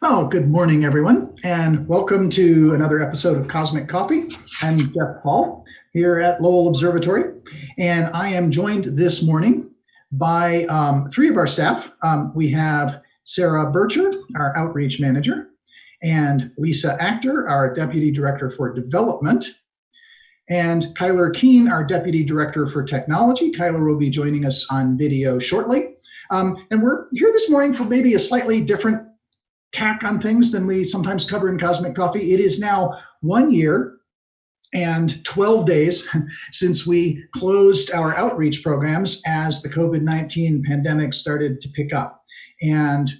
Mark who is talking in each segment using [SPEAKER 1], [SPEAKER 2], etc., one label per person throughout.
[SPEAKER 1] Oh, good morning, everyone, and welcome to another episode of Cosmic Coffee. I'm Jeff Paul here at Lowell Observatory, and I am joined this morning by three of our staff. We have Sarah Bircher, our Outreach Manager, and Lisa Actor, our Deputy Director for Development, and Kyler Keene, our Deputy Director for Technology. Kyler will be joining us on video shortly. And we're here this morning for maybe a slightly different tack on things than we sometimes cover in Cosmic Coffee. It is now 1 year and 12 days since we closed our outreach programs as the COVID-19 pandemic started to pick up. And,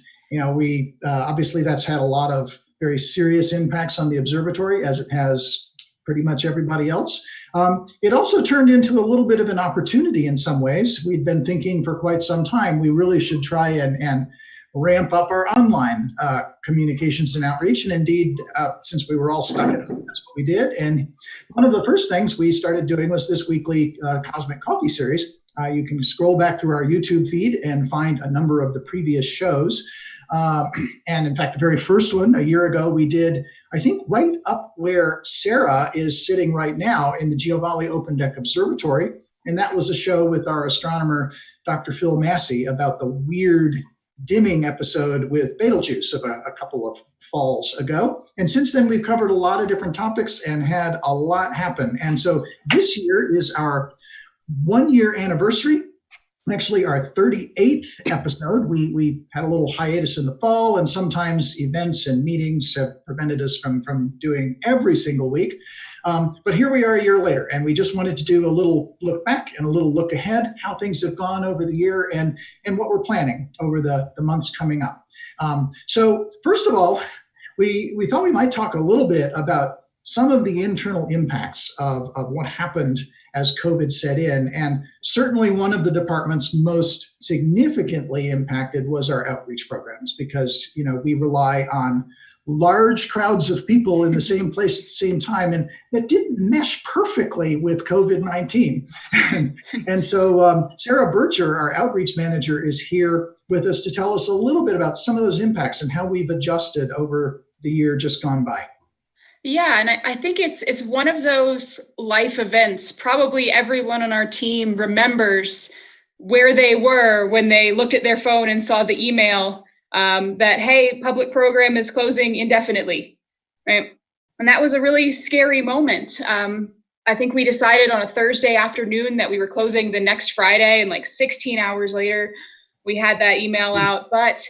[SPEAKER 1] we obviously that's had a lot of very serious impacts on the observatory, as it has pretty much everybody else. It also turned into a little bit of an opportunity in some ways. We'd been thinking for quite some time we really should try and ramp up our online communications and outreach. And indeed, since we were all stuck at home, that's what we did. And one of the first things we started doing was this weekly Cosmic Coffee series. You can scroll back through our YouTube feed and find a number of the previous shows. And in fact, the very first one a year ago, we did, I think, right up where Sarah is sitting right now in the Giovanni Open Deck Observatory. And that was a show with our astronomer, Dr. Phil Massey, about the weird dimming episode with Betelgeuse of a couple of falls ago. And since then, we've covered a lot of different topics and had a lot happen. And so this year is our 1 year anniversary, actually our 38th episode. We had a little hiatus in the fall, and sometimes events and meetings have prevented us from doing every single week. But here we are a year later, and we just wanted to do a little look back and a little look ahead, how things have gone over the year and what we're planning over the months coming up. So first of all, we thought we might talk a little bit about some of the internal impacts of what happened as COVID set in. And certainly one of the departments most significantly impacted was our outreach programs, because we rely on large crowds of people in the same place at the same time, and that didn't mesh perfectly with COVID-19. And so Sarah Bircher, our outreach manager, is here with us to tell us a little bit about some of those impacts and how we've adjusted over the year just gone by.
[SPEAKER 2] Yeah, and I think it's one of those life events. Probably everyone on our team remembers where they were when they looked at their phone and saw the email that, hey, public program is closing indefinitely, right? And that was a really scary moment. I think we decided on a Thursday afternoon that we were closing the next Friday, and like 16 hours later, we had that email out. But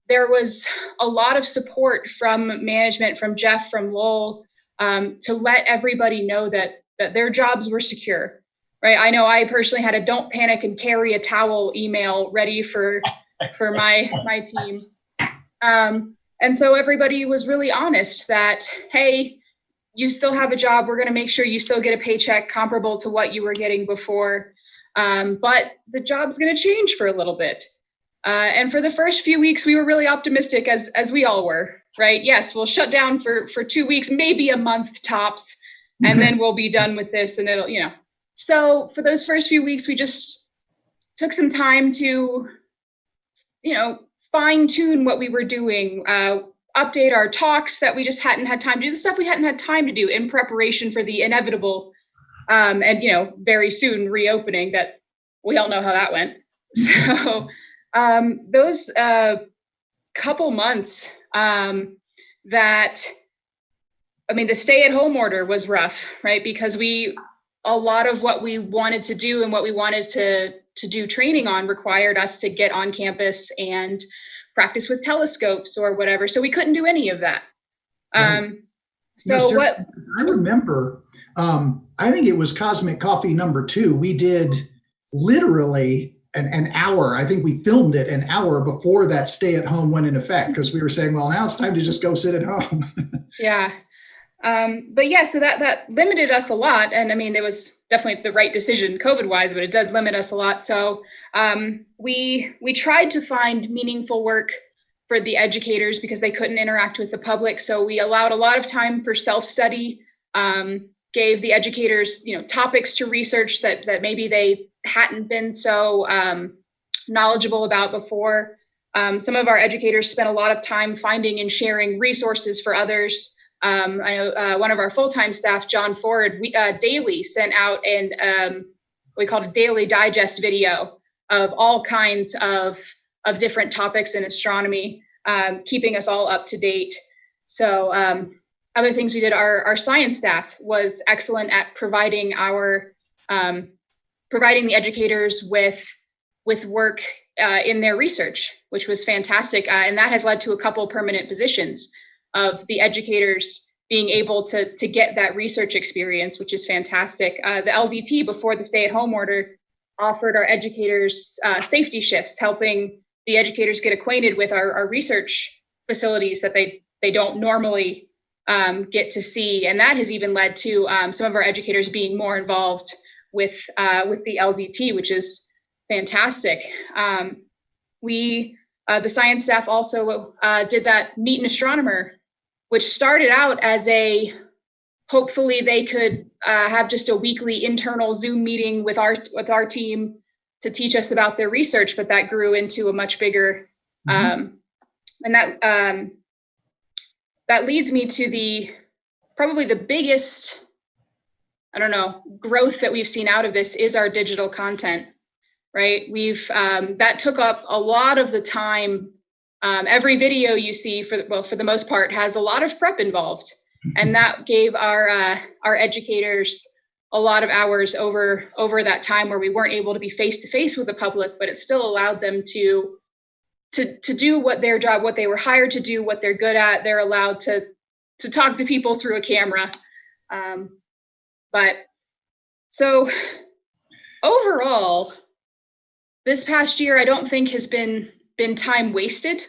[SPEAKER 2] there was a lot of support from management, from Jeff, from Lowell, to let everybody know that their jobs were secure, right? I know I personally had a "don't panic and carry a towel" email ready for my team. And so everybody was really honest that, hey, you still have a job. We're going to make sure you still get a paycheck comparable to what you were getting before. But the job's going to change for a little bit. And for the first few weeks, we were really optimistic, as we all were, right? Yes, we'll shut down for 2 weeks, maybe a month tops, and then we'll be done with this. And it'll, So for those first few weeks, we just took some time to, fine tune what we were doing, update our talks that we just hadn't had time to do, the stuff we hadn't had time to do in preparation for the inevitable, and, very soon reopening that we all know how that went. So those couple months the stay-at-home order was rough, right? Because a lot of what we wanted to do and what we wanted to do training on required us to get on campus and practice with telescopes or whatever. So we couldn't do any of that.
[SPEAKER 1] Right. Sarah, I remember, I think it was Cosmic Coffee number 2. We did literally an hour. I think we filmed it an hour before that stay at home went in effect, because we were saying, well, now it's time to just go sit at home.
[SPEAKER 2] Yeah. But yeah, so that limited us a lot. And it was definitely the right decision COVID wise, but it did limit us a lot. So we tried to find meaningful work for the educators because they couldn't interact with the public. So we allowed a lot of time for self-study, gave the educators, topics to research that maybe they hadn't been so knowledgeable about before. Some of our educators spent a lot of time finding and sharing resources for others. I know one of our full-time staff, John Ford, daily sent out we called a daily digest video of all kinds of different topics in astronomy, keeping us all up to date. So other things we did, our science staff was excellent at providing the educators with work in their research, which was fantastic. And that has led to a couple permanent positions of the educators being able to get that research experience, which is fantastic. The LDT, before the stay-at-home order, offered our educators safety shifts, helping the educators get acquainted with our research facilities that they don't normally get to see. And that has even led to some of our educators being more involved with the LDT, which is fantastic. The science staff also did that Meet an Astronomer, which started out as hopefully they could have just a weekly internal Zoom meeting with our team to teach us about their research, but that grew into a much bigger, and that leads me to probably the biggest, growth that we've seen out of this is our digital content, right? That took up a lot of the time. Every video you see, for the most part, has a lot of prep involved, and that gave our educators a lot of hours over that time where we weren't able to be face to face with the public, but it still allowed them to do what they were hired to do, what they're good at. They're allowed to talk to people through a camera. But so overall, this past year, I don't think has been time wasted.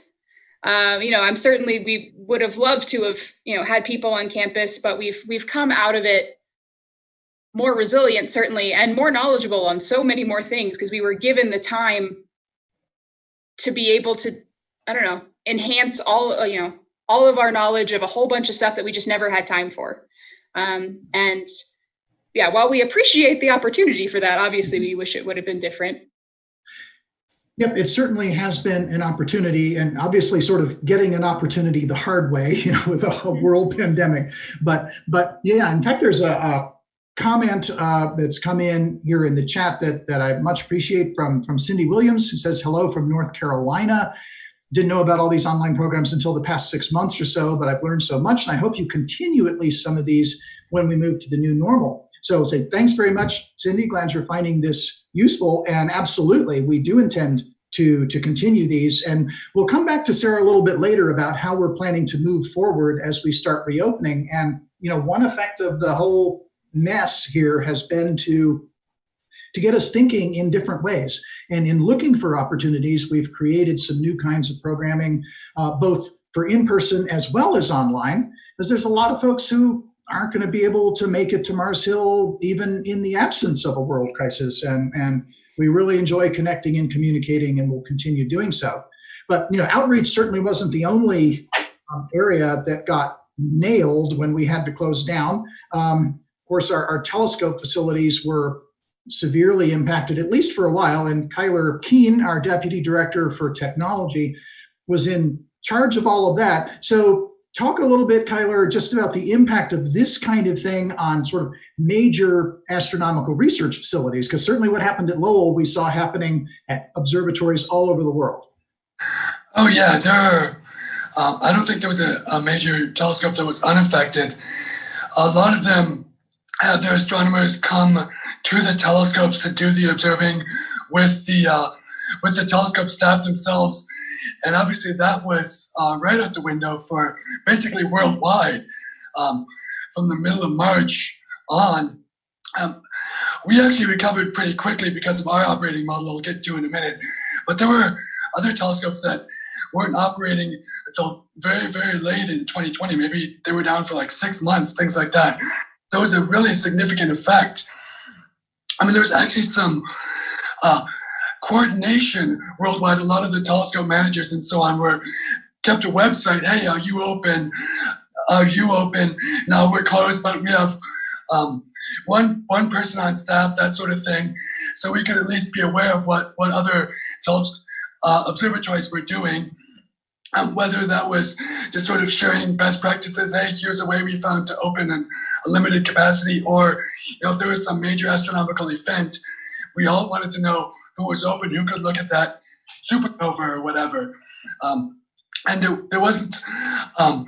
[SPEAKER 2] We would have loved to have, had people on campus, but we've come out of it more resilient, certainly, and more knowledgeable on so many more things, because we were given the time to be able to, enhance all of our knowledge of a whole bunch of stuff that we just never had time for. And yeah, while we appreciate the opportunity for that, obviously we wish it would have been different.
[SPEAKER 1] Yep, it certainly has been an opportunity, and obviously sort of getting an opportunity the hard way, with a world pandemic. But yeah, in fact, there's a comment that's come in here in the chat that I much appreciate from Cindy Williams, who says, hello from North Carolina. Didn't know about all these online programs until the past 6 months or so, but I've learned so much, and I hope you continue at least some of these when we move to the new normal. So I'll say thanks very much, Cindy. Glad you're finding this useful. And absolutely, we do intend to continue these. And we'll come back to Sarah a little bit later about how we're planning to move forward as we start reopening. And, one effect of the whole mess here has been to get us thinking in different ways. And in looking for opportunities, we've created some new kinds of programming, both for in-person as well as online, because there's a lot of folks who aren't going to be able to make it to Mars Hill, even in the absence of a world crisis. And we really enjoy connecting and communicating, and we'll continue doing so. But, outreach certainly wasn't the only area that got nailed when we had to close down. Of course, our telescope facilities were severely impacted, at least for a while. And Kyler Keene, our Deputy Director for Technology, was in charge of all of that. So talk a little bit, Kyler, just about the impact of this kind of thing on sort of major astronomical research facilities, because certainly what happened at Lowell, we saw happening at observatories all over the world.
[SPEAKER 3] Oh, yeah. I don't think there was a major telescope that was unaffected. A lot of them had their astronomers come to the telescopes to do the observing with the telescope staff themselves. And obviously that was right out the window for basically worldwide from the middle of March on. We actually recovered pretty quickly because of our operating model I'll get to in a minute. But there were other telescopes that weren't operating until very, very late in 2020. Maybe they were down for like 6 months, things like that. So it was a really significant effect. I mean, there was actually some coordination worldwide. A lot of the telescope managers and so on kept a website. Hey, are you open? Are you open? No, we're closed, but we have one person on staff, that sort of thing. So we could at least be aware of what other observatories were doing. Whether that was just sort of sharing best practices, hey, here's a way we found to open a limited capacity, or if there was some major astronomical event, we all wanted to know who was open, who could look at that supernova or whatever. And there wasn't a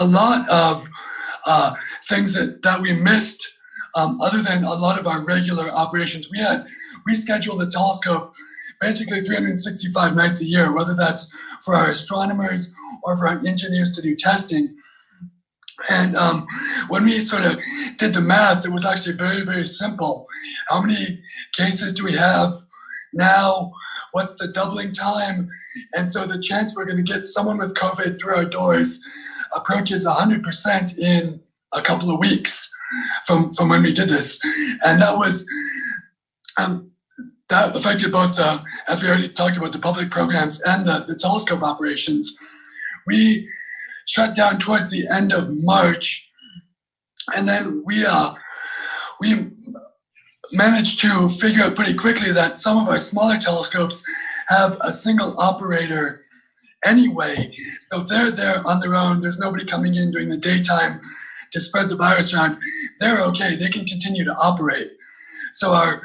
[SPEAKER 3] lot of things that we missed, other than a lot of our regular operations. We scheduled the telescope basically 365 nights a year, whether that's for our astronomers or for our engineers to do testing. And when we sort of did the math, it was actually very, very simple. How many cases do we have now? What's the doubling time? And so the chance we're going to get someone with COVID through our doors approaches 100% in a couple of weeks from when we did this. And that was that affected both, as we already talked about, the public programs and the telescope operations. We shut down towards the end of March, and then we managed to figure out pretty quickly that some of our smaller telescopes have a single operator anyway. So they're there on their own. There's nobody coming in during the daytime to spread the virus around. They're okay. They can continue to operate. So our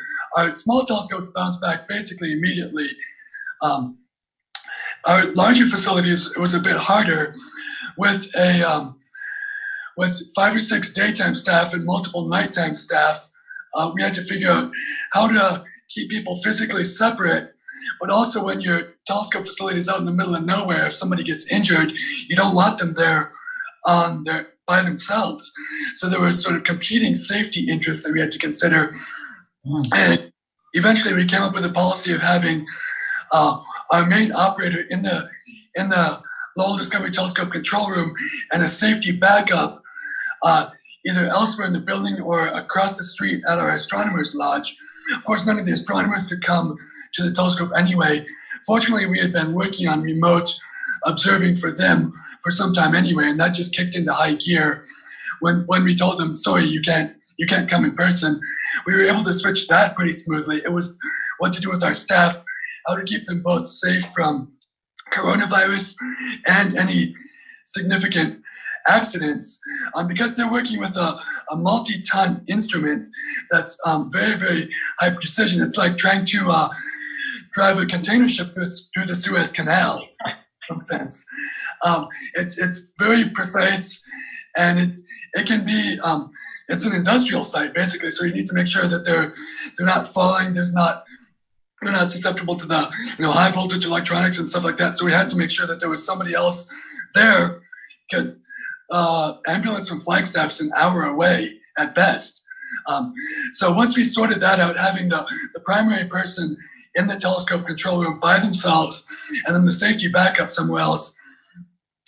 [SPEAKER 3] small telescope bounced back basically immediately. Our larger facilities, it was a bit harder with with 5 or 6 daytime staff and multiple nighttime staff. We had to figure out how to keep people physically separate, but also when your telescope facility is out in the middle of nowhere, if somebody gets injured, you don't want them there by themselves. So there were sort of competing safety interests that we had to consider. And eventually we came up with a policy of having our main operator in the Lowell Discovery Telescope control room and a safety backup either elsewhere in the building or across the street at our astronomers lodge. Of course, none of the astronomers could come to the telescope anyway. Fortunately, we had been working on remote observing for them for some time anyway, and that just kicked into high gear when we told them, sorry, you can't come in person. We were able to switch that pretty smoothly. It was what to do with our staff, how to keep them both safe from coronavirus and any significant accidents, because they're working with a multi-ton instrument that's very, very high precision. It's like trying to drive a container ship through the Suez Canal, in some sense. It's very precise, and it can be it's an industrial site basically. So you need to make sure that they're not falling. They're not susceptible to the high voltage electronics and stuff like that. So we had to make sure that there was somebody else there, because ambulance from Flagstaff's an hour away at best. So once we sorted that out, having the primary person in the telescope control room by themselves, and then the safety backup somewhere else.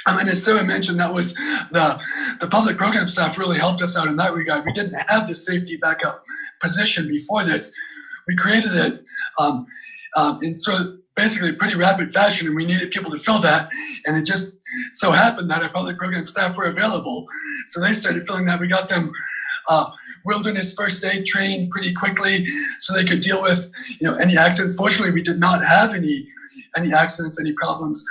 [SPEAKER 3] And as Sarah mentioned, that was the public program staff really helped us out in that regard. We didn't have the safety backup position before this. We created it in sort of basically pretty rapid fashion, and we needed people to fill that. And it just so happened that our public program staff were available. So they started filling that. We got them wilderness first aid trained pretty quickly so they could deal with any accidents. Fortunately, we did not have any accidents, any problems,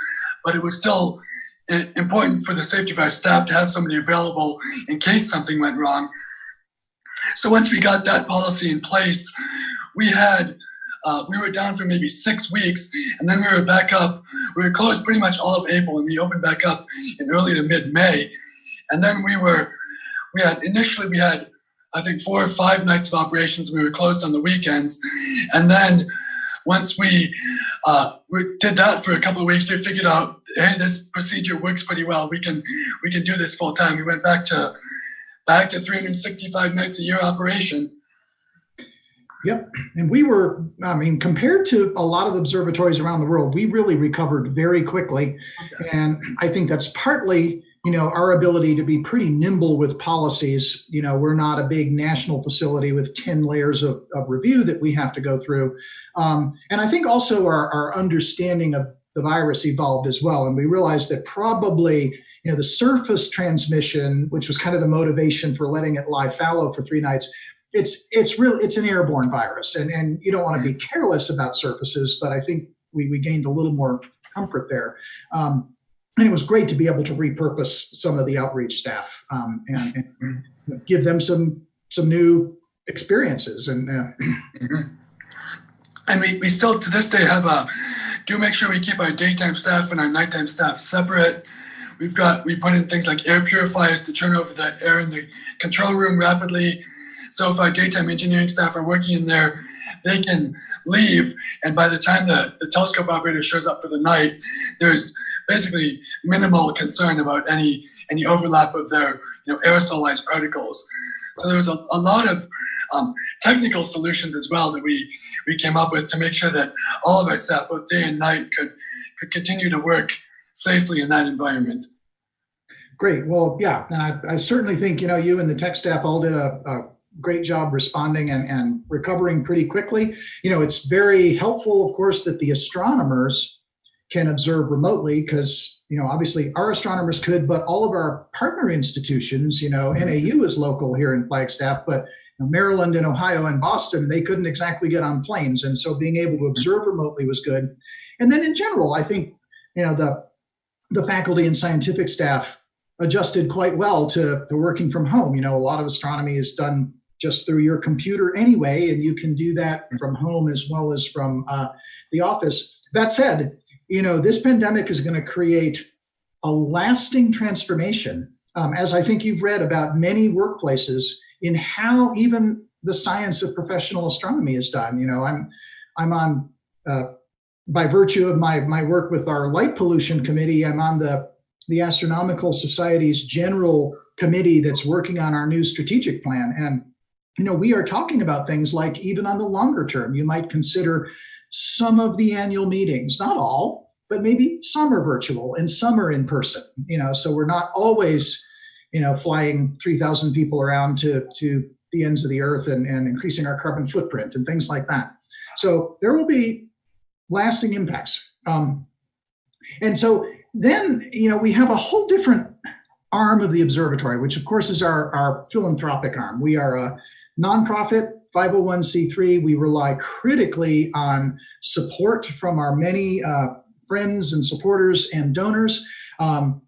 [SPEAKER 3] but it was still important for the safety of our staff to have somebody available in case something went wrong. So once we got that policy in place, we were down for maybe 6 weeks, and then we were back up. We were closed pretty much all of April, and we opened back up in early to mid-May. And then we had I think 4 or 5 nights of operations. We were closed on the weekends, and then once we did that for a couple of weeks, we figured out, hey, this procedure works pretty well. We can do this full time. We went back to 365 nights a year operation.
[SPEAKER 1] Yep. And we were, compared to a lot of observatories around the world, we really recovered very quickly. Okay. And I think that's partly, our ability to be pretty nimble with policies. We're not a big national facility with 10 layers of review that we have to go through. And I think also our understanding of the virus evolved as well. And we realized that probably, the surface transmission, which was kind of the motivation for letting it lie fallow for 3 nights, it's an airborne virus, and you don't want to be careless about surfaces, but I think we gained a little more comfort there. And it was great to be able to repurpose some of the outreach staff and give them some new experiences.
[SPEAKER 3] And we still to this day do make sure we keep our daytime staff and our nighttime staff separate. We put in things like air purifiers to turn over the air in the control room rapidly. So if our daytime engineering staff are working in there, they can leave, and by the time the telescope operator shows up for the night, there's basically minimal concern about any overlap of their aerosolized particles. So there was a lot of technical solutions as well that we came up with to make sure that all of our staff, both day and night, could continue to work safely in that environment.
[SPEAKER 1] Great. Well, yeah, and I certainly think you and the tech staff all did a great job responding and recovering pretty quickly. It's very helpful, of course, that the astronomers can observe remotely because, obviously our astronomers could, but all of our partner institutions, NAU is local here in Flagstaff, but Maryland and Ohio and Boston, they couldn't exactly get on planes. And so being able to observe remotely was good. And then in general, I think, the faculty and scientific staff adjusted quite well to working from home. A lot of astronomy is done just through your computer anyway, and you can do that from home as well as from the office. That said, this pandemic is going to create a lasting transformation, as I think you've read about many workplaces, in how even the science of professional astronomy is done. I'm on, by virtue of my work with our light pollution committee, I'm on the Astronomical Society's general committee that's working on our new strategic plan. And we are talking about things like, even on the longer term, you might consider some of the annual meetings, not all, but maybe some are virtual and some are in person, so we're not always, flying 3,000 people around to the ends of the earth and increasing our carbon footprint and things like that. So there will be lasting impacts. And so then, we have a whole different arm of the observatory, which of course is our philanthropic arm. We are a nonprofit 501c3. We rely critically on support from our many friends and supporters and donors.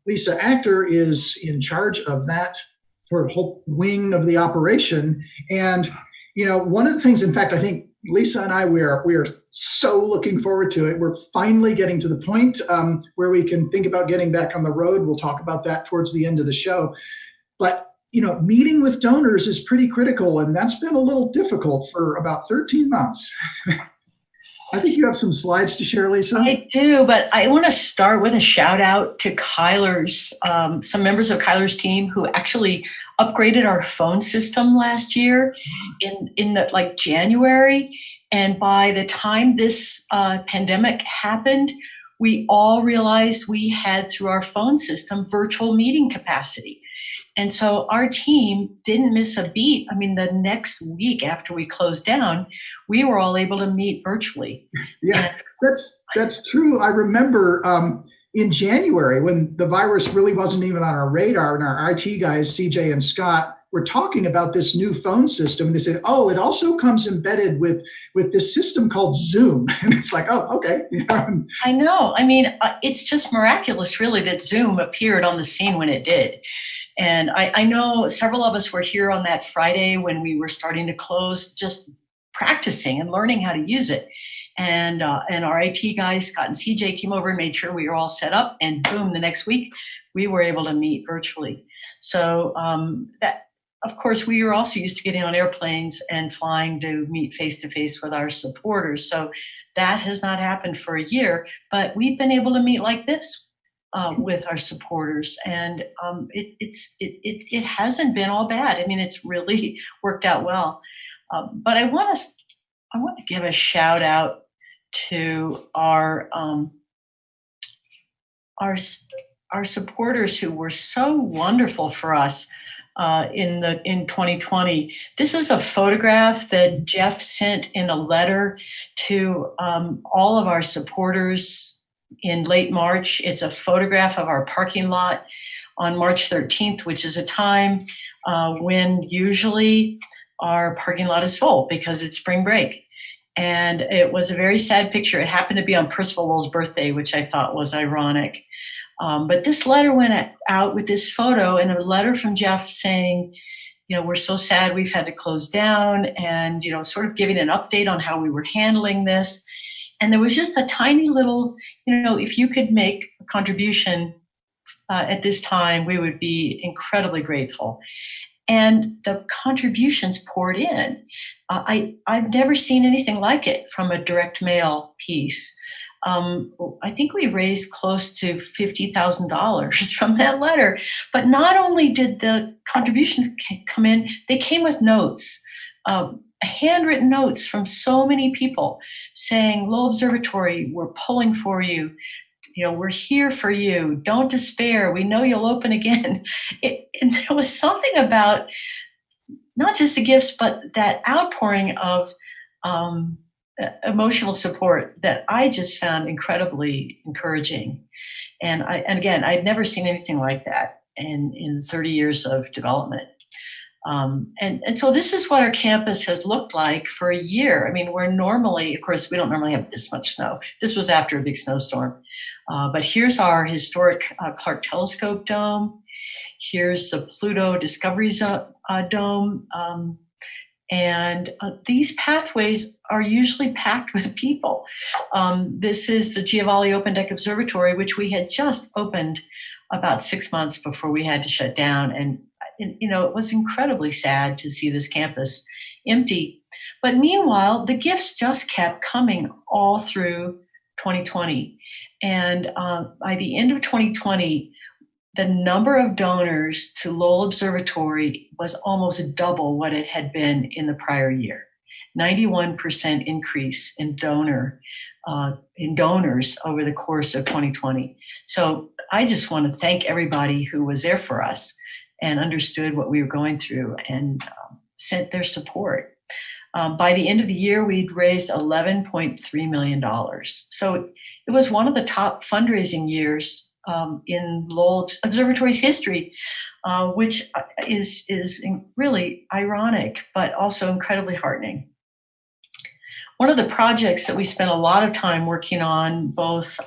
[SPEAKER 1] Lisa Actor is in charge of that sort of whole wing of the operation. And, one of the things, in fact, I think Lisa and I, we are so looking forward to it. We're finally getting to the point where we can think about getting back on the road. We'll talk about that towards the end of the show. But meeting with donors is pretty critical, and that's been a little difficult for about 13 months. I think you have some slides to share, Lisa.
[SPEAKER 4] I do, but I want to start with a shout out to Kyler's, some members of Kyler's team who actually upgraded our phone system last year in the January. And by the time this pandemic happened, we all realized we had, through our phone system, virtual meeting capacity. And so our team didn't miss a beat. I mean, the next week after we closed down, we were all able to meet virtually.
[SPEAKER 1] Yeah, that's true. I remember in January when the virus really wasn't even on our radar, and our IT guys, CJ and Scott, were talking about this new phone system. They said, oh, it also comes embedded with this system called Zoom. And it's like, oh, okay.
[SPEAKER 4] I know. I mean, it's just miraculous, really, that Zoom appeared on the scene when it did. And I know several of us were here on that Friday when we were starting to close, just practicing and learning how to use it. And our IT guys, Scott and CJ, came over and made sure we were all set up. And boom, the next week, we were able to meet virtually. So that, of course, we were also used to getting on airplanes and flying to meet face-to-face with our supporters. So that has not happened for a year, but we've been able to meet like this with our supporters. And it hasn't been all bad. I mean, it's really worked out well. But I want to give a shout out to our supporters who were so wonderful for us in 2020. This is a photograph that Jeff sent in a letter to all of our supporters in late March. It's a photograph of our parking lot on March 13th, which is a time when usually our parking lot is full because it's spring break. And it was a very sad picture. It happened to be on Percival Lowell's birthday, which I thought was ironic. But this letter went out with this photo and a letter from Jeff saying, we're so sad we've had to close down, and, sort of giving an update on how we were handling this. And there was just a tiny little, if you could make a contribution at this time, we would be incredibly grateful. And the contributions poured in. I've never seen anything like it from a direct mail piece. I think we raised close to $50,000 from that letter. But not only did the contributions come in, they came with notes, handwritten notes from so many people saying, Lowell Observatory, we're pulling for you. We're here for you. Don't despair. We know you'll open again. And there was something about not just the gifts, but that outpouring of emotional support that I just found incredibly encouraging. And again, I'd never seen anything like that in 30 years of development. And so this is what our campus has looked like for a year. I mean, we're normally, of course, we don't normally have this much snow. This was after a big snowstorm. But here's our historic Clark Telescope Dome. Here's the Pluto Discovery Dome. And these pathways are usually packed with people. This is the Giovanni Open Deck Observatory, which we had just opened about 6 months before we had to shut down. And it was incredibly sad to see this campus empty. But meanwhile, the gifts just kept coming all through 2020. And by the end of 2020, the number of donors to Lowell Observatory was almost double what it had been in the prior year. 91% increase in donors over the course of 2020. So I just want to thank everybody who was there for us and understood what we were going through and sent their support. By the end of the year, we'd raised $11.3 million. So it was one of the top fundraising years in Lowell Observatory's history, which is really ironic, but also incredibly heartening. One of the projects that we spent a lot of time working on, both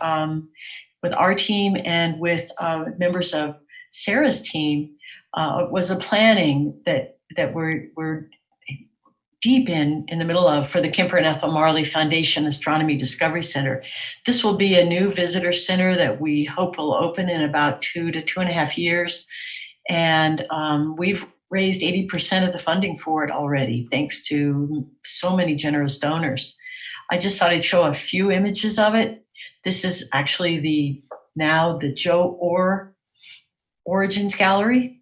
[SPEAKER 4] with our team and with members of Sarah's team, was a planning that we're deep in the middle of for the Kemper and Ethel Marley Foundation Astronomy Discovery Center. This will be a new visitor center that we hope will open in about 2 to 2.5 years. And we've raised 80% of the funding for it already, thanks to so many generous donors. I just thought I'd show a few images of it. This is actually the Joe Orr Origins Gallery.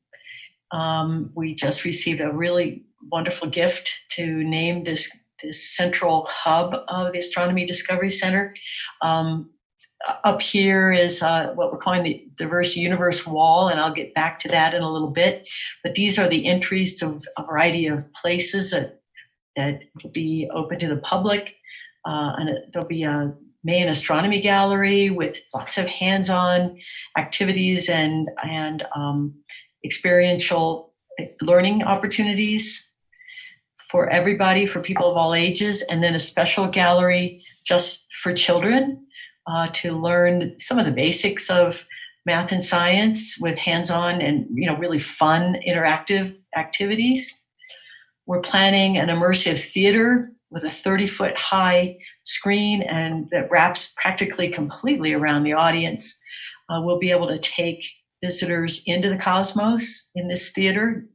[SPEAKER 4] We just received a really wonderful gift to name this central hub of the Astronomy Discovery Center. Up here is what we're calling the Diverse Universe Wall, and I'll get back to that in a little bit. But these are the entries to a variety of places that will be open to the public. And there'll be a Mayan Astronomy Gallery with lots of hands-on activities and experiential learning opportunities for everybody, for people of all ages, and then a special gallery just for children to learn some of the basics of math and science with hands-on and really fun interactive activities. We're planning an immersive theater with a 30-foot high screen and that wraps practically completely around the audience. We'll be able to take visitors into the cosmos in this theater.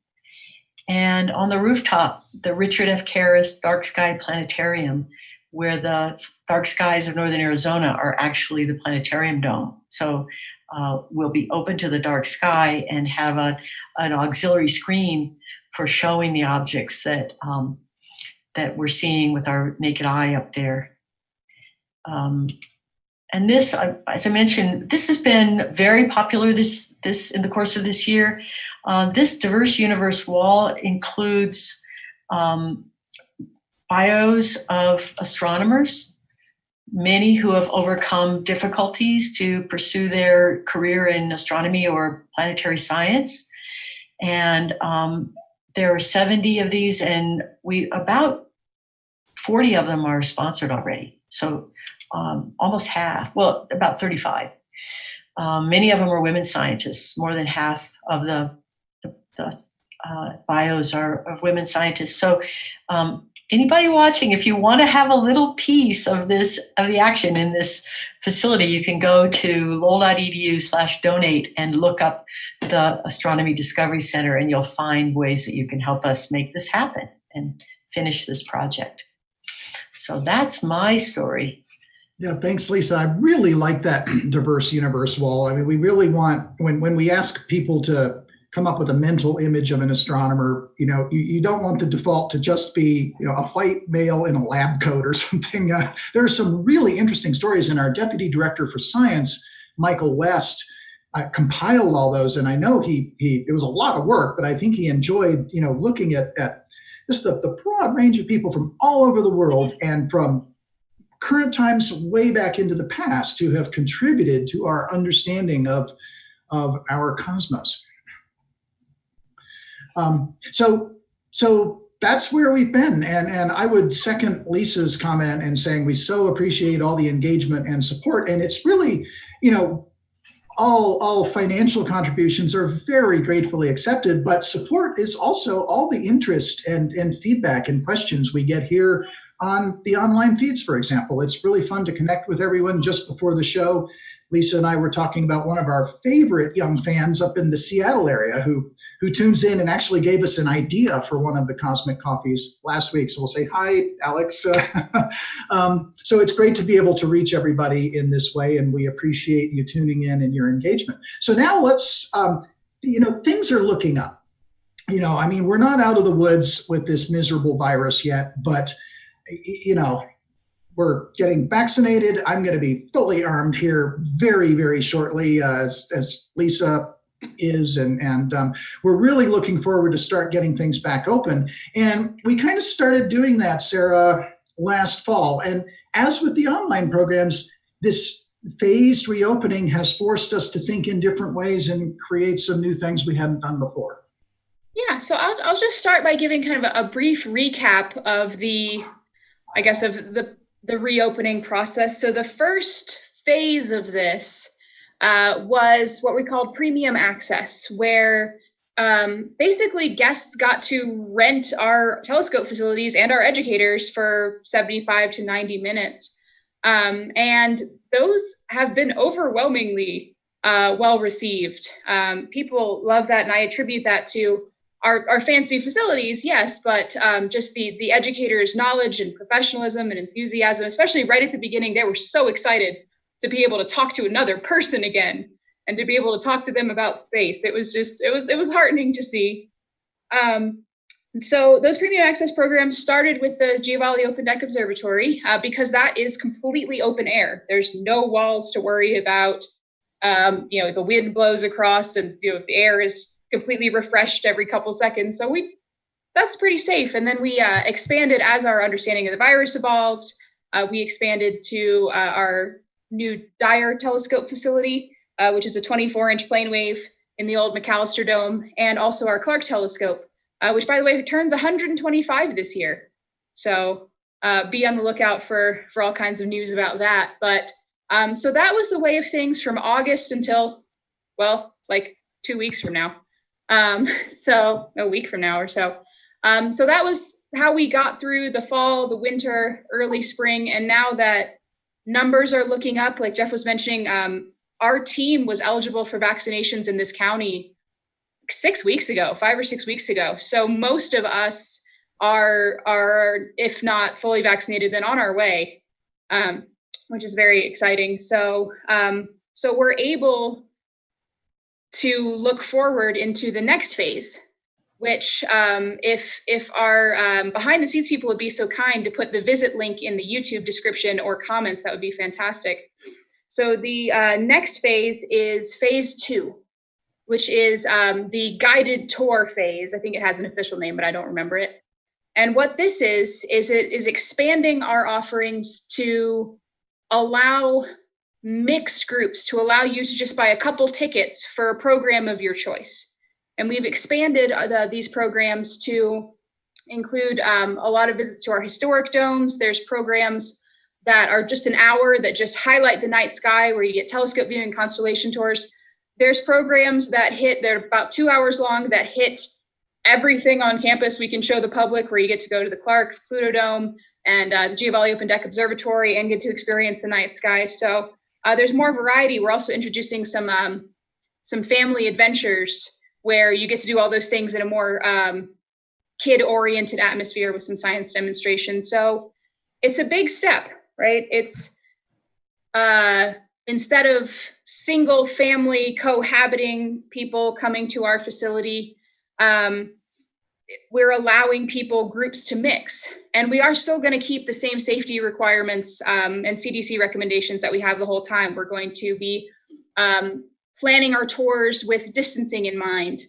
[SPEAKER 4] And on the rooftop, the Richard F. Karras Dark Sky Planetarium, where the dark skies of northern Arizona are actually the planetarium dome. So we'll be open to the dark sky and have an auxiliary screen for showing the objects that we're seeing with our naked eye up there. And this, as I mentioned, this has been very popular this in the course of this year. This Diverse Universe Wall includes bios of astronomers, many who have overcome difficulties to pursue their career in astronomy or planetary science. And there are 70 of these, and about 40 of them are sponsored already. So almost half, well, about 35. Many of them are women scientists. More than half of the bios are of women scientists. So anybody watching, if you want to have a little piece of the action in this facility, you can go to lowell.edu/donate and look up the Astronomy Discovery Center, and you'll find ways that you can help us make this happen and finish this project. So that's my story.
[SPEAKER 1] Yeah, thanks, Lisa. I really like that diverse universe wall. I mean, we really want, when we ask people to come up with a mental image of an astronomer, you don't want the default to just be, a white male in a lab coat or something. There are some really interesting stories, and our Deputy Director for Science, Michael West, compiled all those. And I know it was a lot of work, but I think he enjoyed, looking at just the broad range of people from all over the world and from current times way back into the past who have contributed to our understanding of our cosmos. So that's where we've been. And I would second Lisa's comment in saying we so appreciate all the engagement and support. And it's really, all financial contributions are very gratefully accepted, but support is also all the interest and feedback and questions we get here on the online feeds, for example. It's really fun to connect with everyone. Just before the show, Lisa and I were talking about one of our favorite young fans up in the Seattle area who tunes in and actually gave us an idea for one of the Cosmic Coffees last week. So we'll say, hi, Alex. So it's great to be able to reach everybody in this way, and we appreciate you tuning in and your engagement. So now let's, things are looking up. We're not out of the woods with this miserable virus yet, but we're getting vaccinated. I'm going to be fully armed here very, very shortly, as Lisa is, and we're really looking forward to start getting things back open. And we kind of started doing that, Sarah, last fall. And as with the online programs, this phased reopening has forced us to think in different ways and create some new things we hadn't done before.
[SPEAKER 2] Yeah, so I'll just start by giving kind of a brief recap of the reopening process. So the first phase of this was what we called premium access, where basically guests got to rent our telescope facilities and our educators for 75 to 90 minutes. And those have been overwhelmingly well received. People love that, and I attribute that to our fancy facilities, yes, but just the educators' knowledge and professionalism and enthusiasm, especially right at the beginning. They were so excited to be able to talk to another person again and to be able to talk to them about space. It was heartening to see. So those premium access programs started with the Giovanni Open Deck Observatory because that is completely open air. There's no walls to worry about. The wind blows across, and the air is completely refreshed every couple seconds. So that's pretty safe. And then we expanded as our understanding of the virus evolved. We expanded to our new Dyer telescope facility, which is a 24-inch plane wave in the old McAllister Dome, and also our Clark telescope, which, by the way, turns 125 this year. So be on the lookout for all kinds of news about that. But so that was the way of things from August until, like 2 weeks from now. So a week from now or so. So that was how we got through the fall, the winter, early spring. And now that numbers are looking up, like Jeff was mentioning, our team was eligible for vaccinations in this county 5 or 6 weeks ago. So most of us are, if not fully vaccinated, then on our way, which is very exciting. So we're able to look forward into the next phase, which if our behind the scenes people would be so kind to put the visit link in the YouTube description or comments, that would be fantastic. So the next phase is phase 2, which is the guided tour phase. I think it has an official name, but I don't remember it. And what this is it is expanding our offerings to allow mixed groups, to allow you to just buy a couple tickets for a program of your choice. And we've expanded these programs to include a lot of visits to our historic domes. There's programs that are just an hour that just highlight the night sky, where you get telescope viewing, constellation tours. There's programs that they're about 2 hours long, that hit everything on campus we can show the public, where you get to go to the Clark, Pluto Dome, and the Giovanni Open Deck Observatory and get to experience the night sky. So there's more variety. We're also introducing some family adventures where you get to do all those things in a more kid-oriented atmosphere with some science demonstrations. So it's a big step, right? It's instead of single family cohabiting people coming to our facility, we're allowing groups to mix. And we are still going to keep the same safety requirements and CDC recommendations that we have the whole time. We're going to be planning our tours with distancing in mind,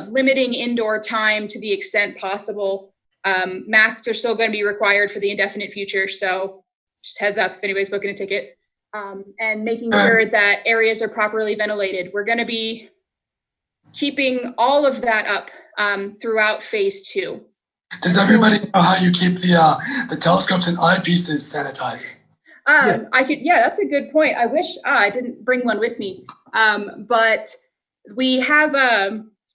[SPEAKER 2] limiting indoor time to the extent possible. Masks are still going to be required for the indefinite future. So just heads up if anybody's booking a ticket, and making sure that areas are properly ventilated. We're going to be keeping all of that up throughout phase 2.
[SPEAKER 3] Does everybody know how you keep the telescopes and eyepieces sanitized?
[SPEAKER 2] Yes. That's a good point. I wish I didn't bring one with me. But we have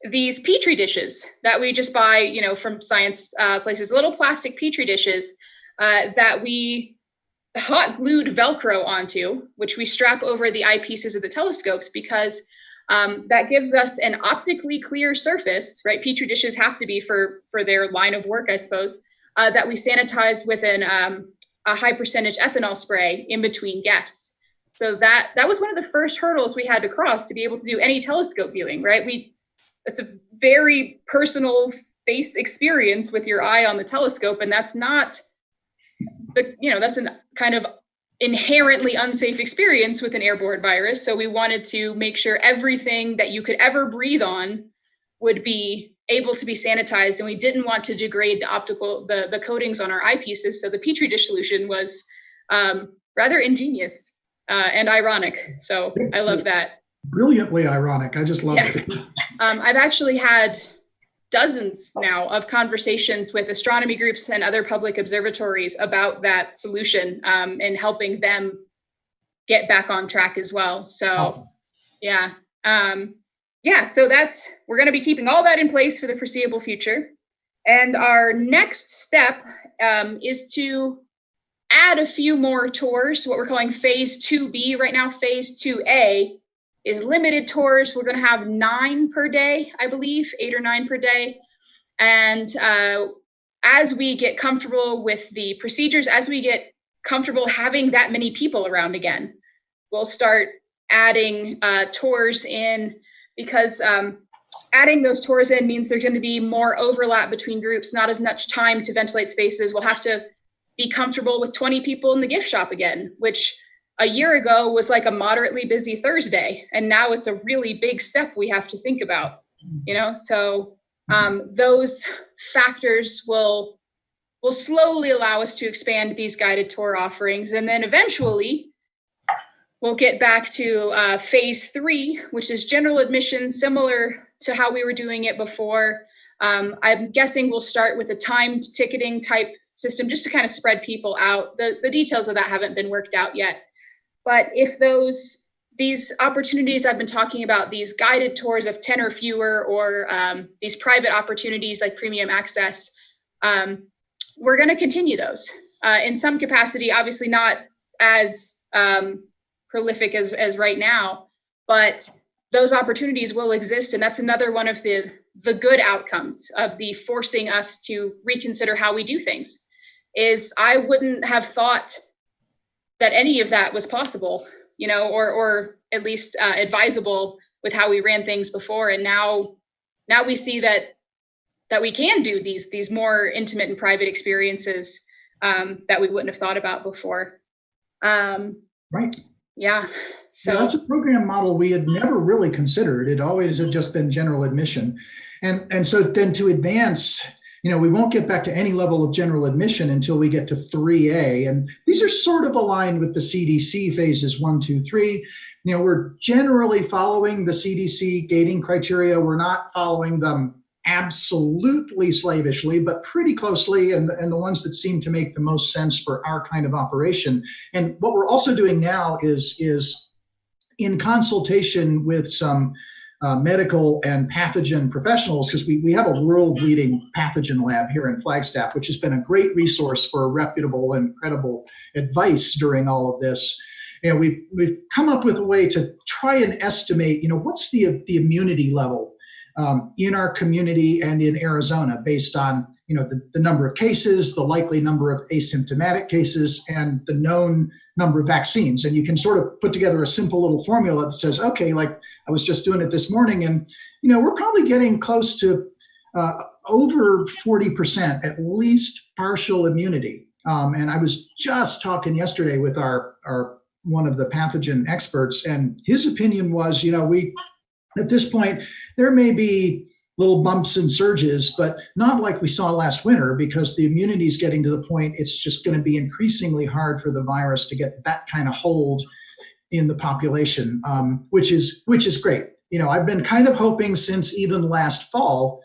[SPEAKER 2] these Petri dishes that we just buy, from science places, little plastic Petri dishes that we hot glued Velcro onto, which we strap over the eyepieces of the telescopes, because that gives us an optically clear surface, right? Petri dishes have to be for their line of work, I suppose, that we sanitize with a high percentage ethanol spray in between guests. So that was one of the first hurdles we had to cross to be able to do any telescope viewing, right? It's a very personal face experience with your eye on the telescope, and that's not that's a kind of inherently unsafe experience with an airborne virus. So we wanted to make sure everything that you could ever breathe on would be able to be sanitized, and we didn't want to degrade the coatings on our eyepieces. So the Petri dish solution was rather ingenious and ironic. So I love that.
[SPEAKER 1] Brilliantly ironic. I just love it.
[SPEAKER 2] I've actually had dozens now of conversations with astronomy groups and other public observatories about that solution, and helping them get back on track as well. So
[SPEAKER 1] awesome.
[SPEAKER 2] So we're going to be keeping all that in place for the foreseeable future. And our next step is to add a few more tours, what we're calling phase 2B right now. Phase 2A is limited tours. We're going to have 9 per day, I believe, 8 or 9 per day. And as we get comfortable with the procedures, as we get comfortable having that many people around again, we'll start adding tours in, because adding those tours in means there's going to be more overlap between groups, not as much time to ventilate spaces. We'll have to be comfortable with 20 people in the gift shop again, which a year ago was like a moderately busy Thursday, and now it's a really big step we have to think about, so those factors will slowly allow us to expand these guided tour offerings. And then eventually we'll get back to phase 3, which is general admission, similar to how we were doing it before. I'm guessing we'll start with a timed ticketing type system just to kind of spread people out. The details of that haven't been worked out yet. But if these opportunities I've been talking about, these guided tours of 10 or fewer, or these private opportunities like premium access, we're going to continue those in some capacity, obviously not as prolific as right now, but those opportunities will exist. And that's another one of the good outcomes of the forcing us to reconsider how we do things. Is I wouldn't have thought that any of that was possible, or at least advisable with how we ran things before. And now we see that we can do these more intimate and private experiences that we wouldn't have thought about before.
[SPEAKER 1] Right.
[SPEAKER 2] Yeah. So
[SPEAKER 1] that's a program model we had never really considered. It always had just been general admission. And so then to advance, we won't get back to any level of general admission until we get to 3A. And these are sort of aligned with the CDC phases 1, 2, 3. We're generally following the CDC gating criteria. We're not following them absolutely slavishly, but pretty closely, and the ones that seem to make the most sense for our kind of operation. And what we're also doing now is in consultation with some medical and pathogen professionals, because we have a world-leading pathogen lab here in Flagstaff, which has been a great resource for reputable and credible advice during all of this. We've come up with a way to try and estimate, what's the immunity level in our community and in Arizona based on, the number of cases, the likely number of asymptomatic cases, and the known number of vaccines. And you can sort of put together a simple little formula that says, okay, like I was just doing it this morning, and, we're probably getting close to over 40% at least partial immunity. And I was just talking yesterday with our one of the pathogen experts, and his opinion was, we, at this point, there may be little bumps and surges, but not like we saw last winter, because the immunity is getting to the point it's just going to be increasingly hard for the virus to get that kind of hold in the population, which is great. I've been kind of hoping since even last fall,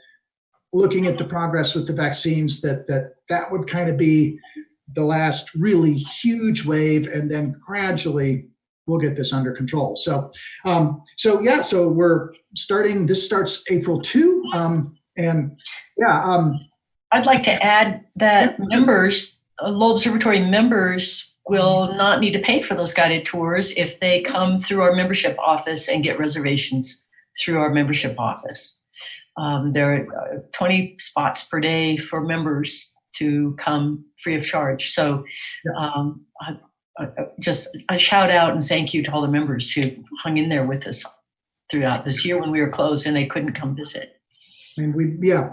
[SPEAKER 1] looking at the progress with the vaccines, that would kind of be the last really huge wave, and then gradually we'll get this under control. So we're starting. This starts April 2,
[SPEAKER 4] I'd like to add that members, Lowell Observatory members, will not need to pay for those guided tours if they come through our membership office and get reservations through our membership office. There are 20 spots per day for members to come free of charge. So just a shout out and thank you to all the members who hung in there with us throughout this year when we were closed and they couldn't come visit.
[SPEAKER 1] And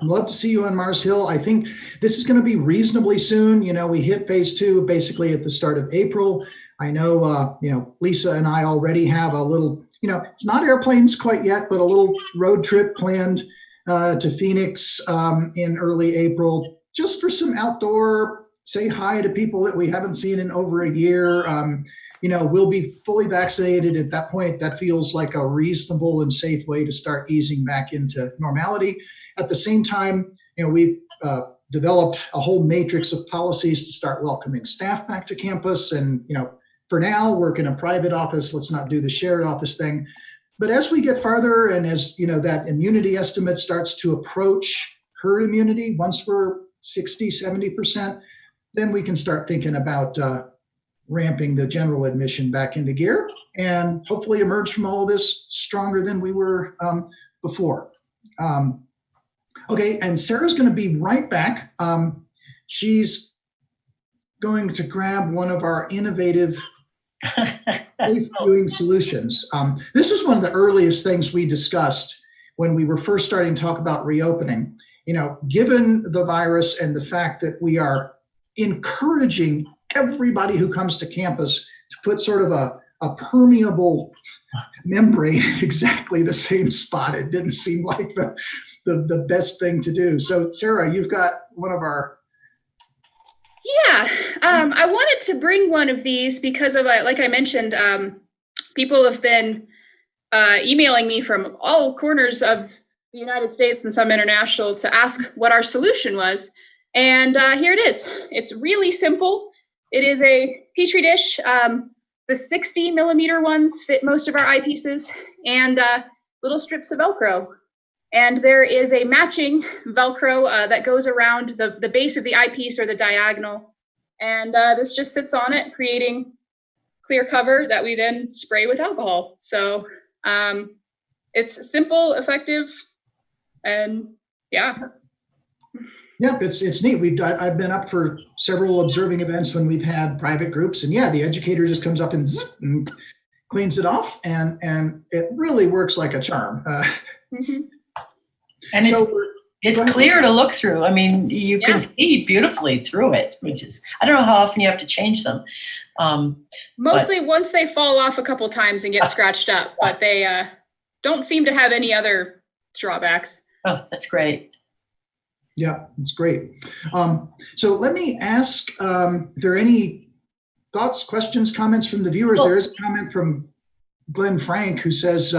[SPEAKER 1] love to see you on Mars Hill. I think this is going to be reasonably soon. We hit phase 2 basically at the start of April. I know, Lisa and I already have a little, it's not airplanes quite yet, but a little road trip planned to Phoenix in early April, just for some outdoor, say hi to people that we haven't seen in over a year. We'll be fully vaccinated at that point. That feels like a reasonable and safe way to start easing back into normality. At the same time, we've developed a whole matrix of policies to start welcoming staff back to campus. And, for now, work in a private office. Let's not do the shared office thing. But as we get farther, and as, that immunity estimate starts to approach herd immunity, once we're 60, 70%, then we can start thinking about ramping the general admission back into gear and hopefully emerge from all of this stronger than we were before. Okay, and Sarah's going to be right back. She's going to grab one of our innovative safe viewing solutions. This was one of the earliest things we discussed when we were first starting to talk about reopening. Given the virus and the fact that we are encouraging everybody who comes to campus to put sort of a permeable membrane in exactly the same spot, it didn't seem like the best thing to do. So Sarah, you've got one of our...
[SPEAKER 2] Yeah, I wanted to bring one of these because of, like I mentioned, people have been emailing me from all corners of the United States and some international to ask what our solution was. And here it is. It's really simple. It is a Petri dish. The 60 millimeter ones fit most of our eyepieces, and little strips of Velcro. And there is a matching Velcro that goes around the base of the eyepiece or the diagonal. And this just sits on it, creating clear cover that we then spray with alcohol. So it's simple, effective, and yeah.
[SPEAKER 1] Yep, it's neat. I've been up for several observing events when we've had private groups, and the educator just comes up and cleans it off, and it really works like a charm.
[SPEAKER 2] Mm-hmm.
[SPEAKER 4] And it's clear to look through. I mean, you can see beautifully through it, which is, I don't know how often you have to change them.
[SPEAKER 2] Mostly once they fall off a couple times and get scratched up, but they don't seem to have any other drawbacks.
[SPEAKER 4] Oh, that's great.
[SPEAKER 1] Yeah, it's great. So let me ask, if there are any thoughts, questions, comments from the viewers. There is a comment from Glenn Frank who says,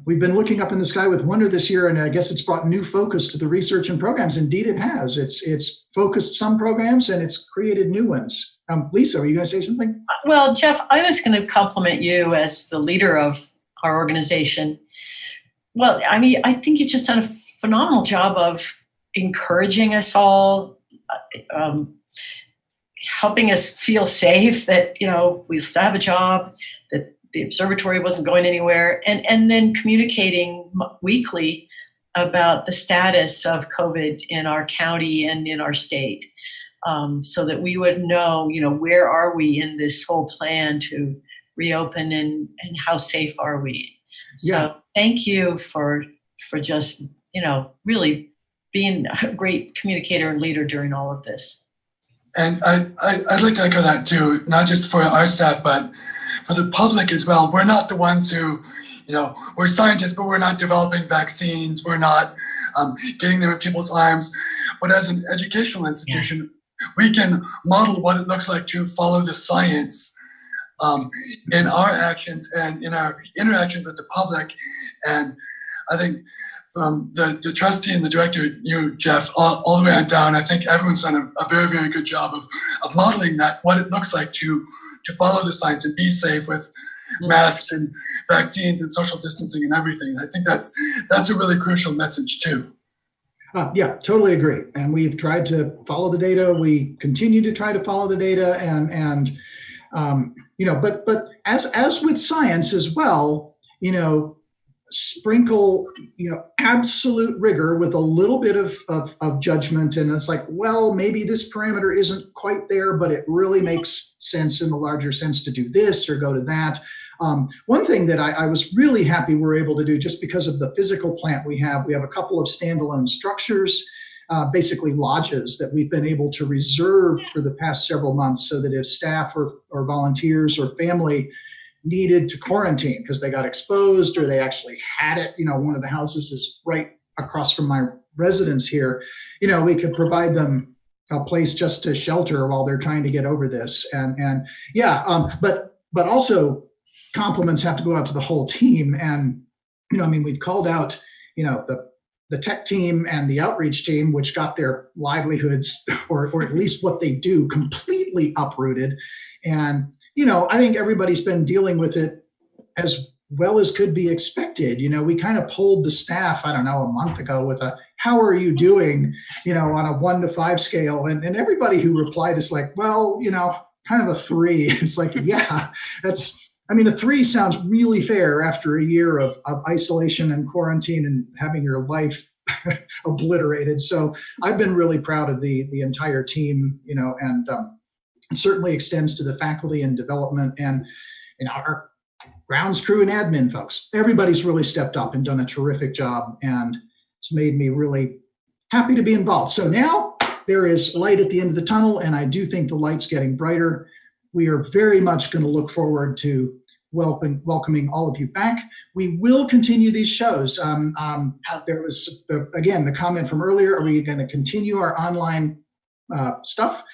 [SPEAKER 1] We've been looking up in the sky with wonder this year, and I guess it's brought new focus to the research and programs. Indeed, it has. It's focused some programs, and it's created new ones. Lisa, are you going to say something?
[SPEAKER 4] Well, Jeff, I was going to compliment you as the leader of our organization. Well, I mean, I think you've just done a phenomenal job of encouraging us all, helping us feel safe that, we still have a job, that the observatory wasn't going anywhere, and then communicating weekly about the status of COVID in our county and in our state, so that we would know, where are we in this whole plan to reopen, and how safe are we? So thank you for just, really being a great communicator and leader during all of this.
[SPEAKER 3] And I'd like to echo that too, not just for our staff, but for the public as well. We're not the ones who, we're scientists, but we're not developing vaccines. We're not getting them in people's arms. But as an educational institution, we can model what it looks like to follow the science in our actions and in our interactions with the public. And I think from the trustee and the director, you, Jeff, all the way on down, I think everyone's done a very, very good job of modeling that, what it looks like to follow the science and be safe with masks and vaccines and social distancing and everything. I think that's a really crucial message too.
[SPEAKER 1] Yeah, totally agree. And we've tried to follow the data. We continue to try to follow the data, and but as with science as well, sprinkle, absolute rigor with a little bit of judgment. And it's like, well, maybe this parameter isn't quite there, but it really makes sense in the larger sense to do this or go to that. One thing that I was really happy we're able to do, just because of the physical plant we have a couple of standalone structures, basically lodges, that we've been able to reserve for the past several months, so that if staff or volunteers or family needed to quarantine because they got exposed or they actually had it, one of the houses is right across from my residence here, we could provide them a place just to shelter while they're trying to get over this. But also compliments have to go out to the whole team. And, we've called out, the tech team and the outreach team, which got their livelihoods or at least what they do completely uprooted. And, I think everybody's been dealing with it as well as could be expected. We kind of polled the staff, I don't know, a month ago with how are you doing, on a 1 to 5 scale. And everybody who replied is like, well, kind of a 3. It's like, yeah, a 3 sounds really fair after a year of isolation and quarantine and having your life obliterated. So I've been really proud of the entire team, and it certainly extends to the faculty and development and our grounds crew and admin folks. Everybody's really stepped up and done a terrific job, and it's made me really happy to be involved. So now there is light at the end of the tunnel, and I do think the light's getting brighter. We are very much going to look forward to welcoming all of you back. We will continue these shows. There was, the comment from earlier, are we going to continue our online stuff?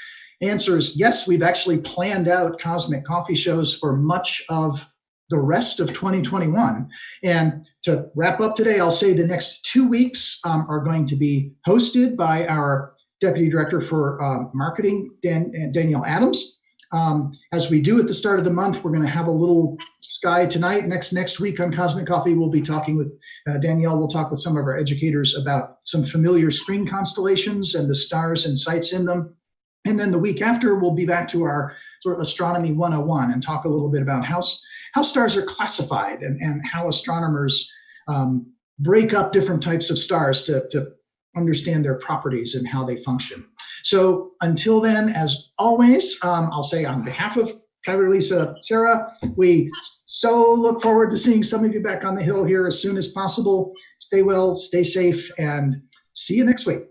[SPEAKER 1] Answer is yes. We've actually planned out Cosmic Coffee shows for much of the rest of 2021. And to wrap up today, I'll say the next 2 weeks are going to be hosted by our Deputy Director for Marketing, Danielle Adams. As we do at the start of the month, we're going to have a little sky tonight. Next week on Cosmic Coffee, we'll be talking with Danielle. We'll talk with some of our educators about some familiar spring constellations and the stars and sites in them. And then the week after, we'll be back to our sort of Astronomy 101 and talk a little bit about how stars are classified and how astronomers break up different types of stars to understand their properties and how they function. So until then, as always, I'll say on behalf of Kyler, Lisa, Sarah, we so look forward to seeing some of you back on the Hill here as soon as possible. Stay well, stay safe, and see you next week.